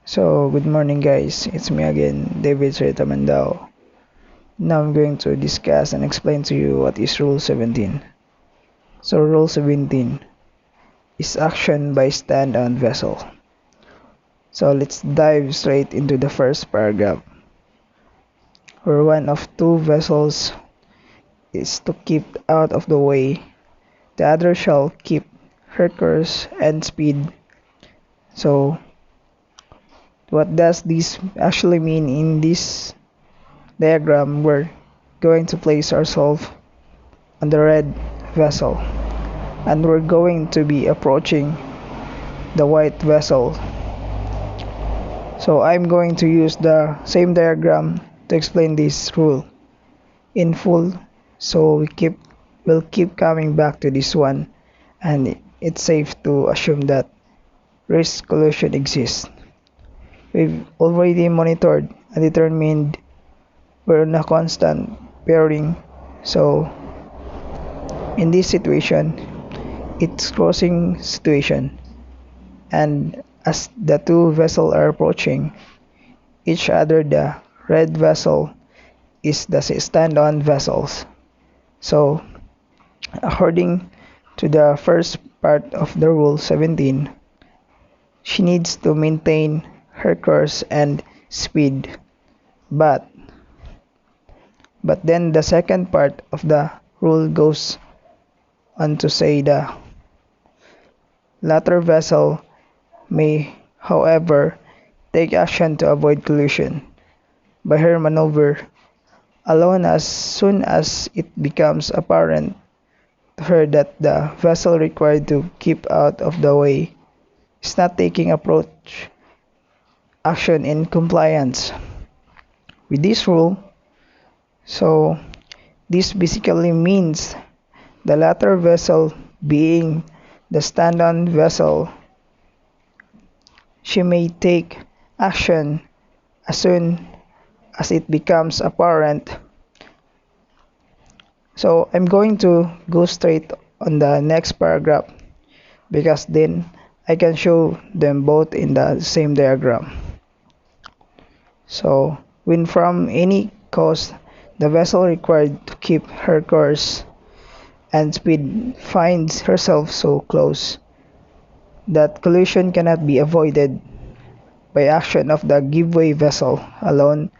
So, good morning guys. It's me again, David Sretamandao. Now I'm going to discuss and explain to you what is Rule 17. So, Rule 17 is action by stand-on vessel. So, let's dive straight into the first paragraph, where one of two vessels is to keep out of the way, the other shall keep her course and speed. So, what does this actually mean in this diagram? We're going to place ourselves on the red vessel and we're going to be approaching the white vessel. So I'm going to use the same diagram to explain this rule in full, so we'll keep coming back to this one, and it's safe to assume that risk collision exists. We've already monitored and determined we're in a constant pairing, so in this situation it's crossing situation, and as the two vessels are approaching each other, the red vessel is the stand-on vessels. So, according to the first part of the Rule 17, she needs to maintain her course and speed. But then the second part of the rule goes on to say the latter vessel may, however, take action to avoid collision by her maneuver alone as soon as it becomes apparent to her that the vessel required to keep out of the way is not taking approach action in compliance with this rule. So this basically means the latter vessel, being the stand-on vessel, she may take action as soon as it becomes apparent. So I'm going to go straight on the next paragraph because then I can show them both in the same diagram. So when from any cause the vessel required to keep her course and speed finds herself so close that collision cannot be avoided by action of the giveway vessel alone,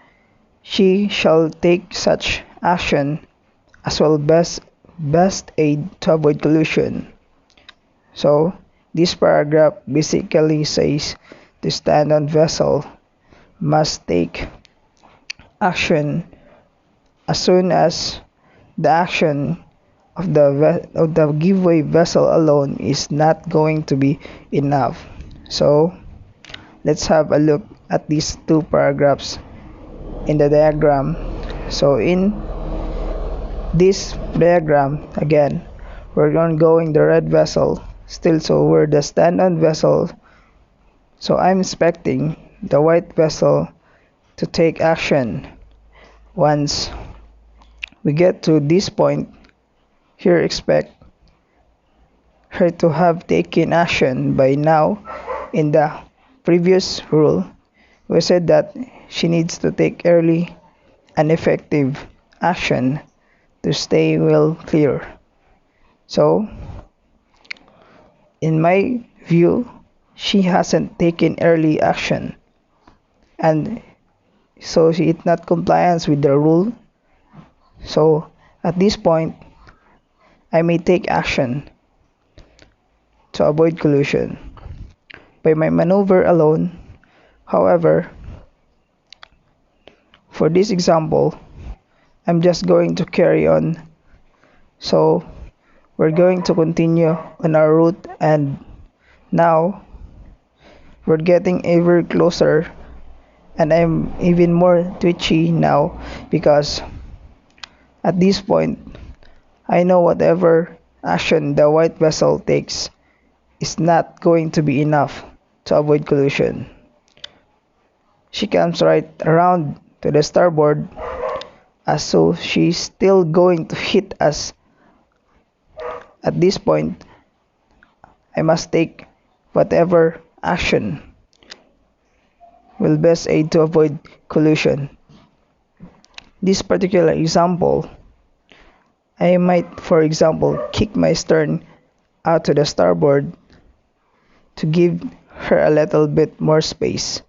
she shall take such action as will best aid to avoid collision. So this paragraph basically says the stand-on vessel must take action as soon as the action of the giveaway vessel alone is not going to be enough. So let's have a look at these two paragraphs in the diagram. So in this diagram again, we're going the red vessel still, so we're the stand-on vessel. So I'm expecting the white vessel to take action. Once we get to this point here, expect her to have taken action by now. In the previous rule, we said that she needs to take early and effective action to stay well clear. So, in my view, she hasn't taken early action, and so she is not compliance with the rule. So, at this point, I may take action to avoid collision by my maneuver alone. However, for this example, I'm just going to carry on. So we're going to continue on our route, and now we're getting ever closer, and I'm even more twitchy now because at this point I know whatever action the white vessel takes is not going to be enough to avoid collision. She comes right around to the starboard, as so she's still going to hit us. At this point, I must take whatever action will best aid to avoid collision. This particular example, I might, for example, kick my stern out to the starboard to give her a little bit more space.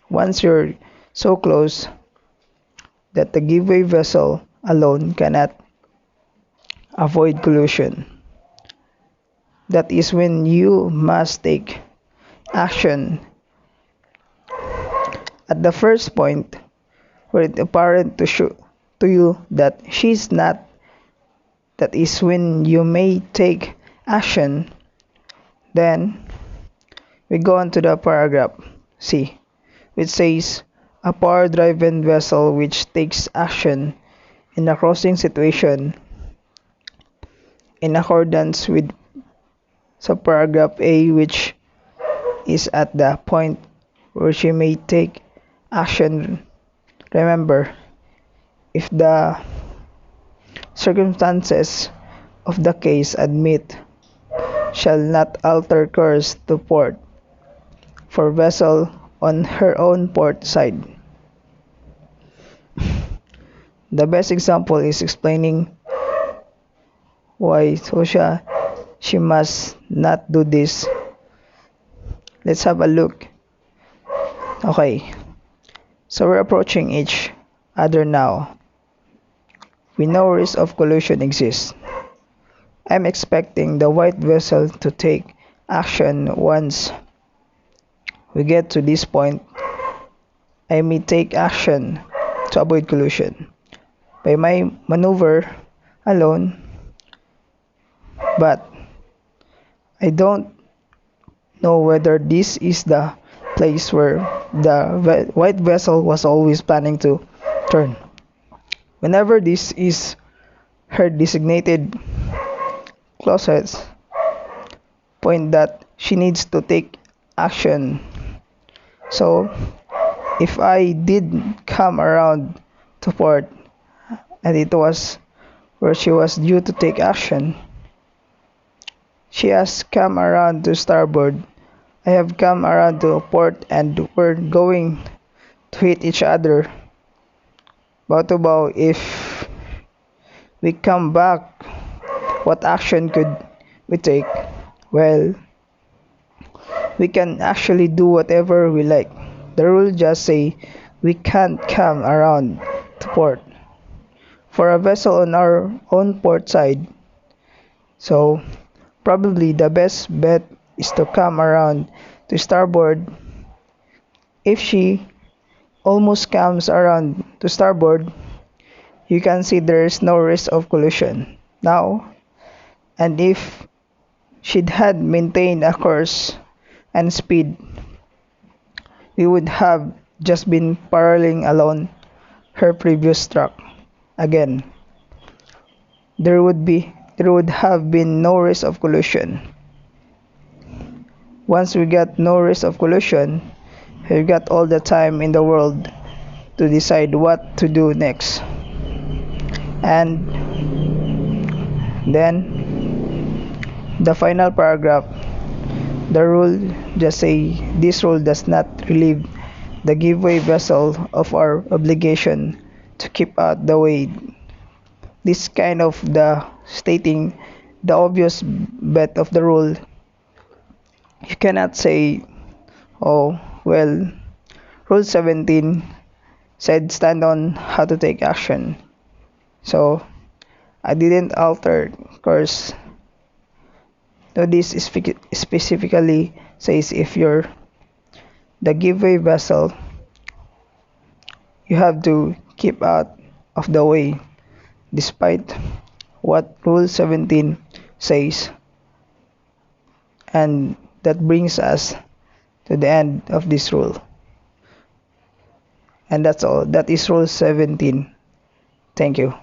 Once you're so close that the giveaway vessel alone cannot avoid collision, that is when you must take action. At the first point, where it apparent to you that she's not, that is when you may take action. Then we go on to the paragraph C, which says a power-driven vessel which takes action in a crossing situation in accordance with subparagraph A, which is at the point where she may take action. Remember, if the circumstances of the case admit, shall not alter course to port for vessel on her own port side. The best example is explaining why Sosha she must not do this. Let's have a look. Okay, so we're approaching each other now. We know risk of collision exists. I'm expecting the white vessel to take action once we get to this point. I may take action to avoid collision by my maneuver alone, but I don't know whether this is the place where the white vessel was always planning to turn. Whenever this is her designated closest point that she needs to take action. So if I did come around to port and it was where she was due to take action, she has come around to starboard, I have come around to port, and we're going to hit each other bow to bow. If we come back, what action could we take? Well, we can actually do whatever we like. The rule just say we can't come around to port for a vessel on our own port side. So probably the best bet is to come around to starboard. If she almost comes around to starboard, you can see there is no risk of collision now. And if she'd had maintained a course and speed, we would have just been paralleling along her previous track. Again, there would have been no risk of collision. Once we got no risk of collision, we got all the time in the world to decide what to do next. And then the final paragraph, the rule just say this rule does not relieve the giveaway vessel of our obligation to keep out the way. This kind of the stating the obvious bet of the rule. You cannot say, oh well, rule 17 said stand on how to take action, so I didn't alter course. No, this specifically says if you're the giveaway vessel, you have to keep out of the way despite what rule 17 says. And that brings us to the end of this rule. And that's all. That is rule 17. Thank you.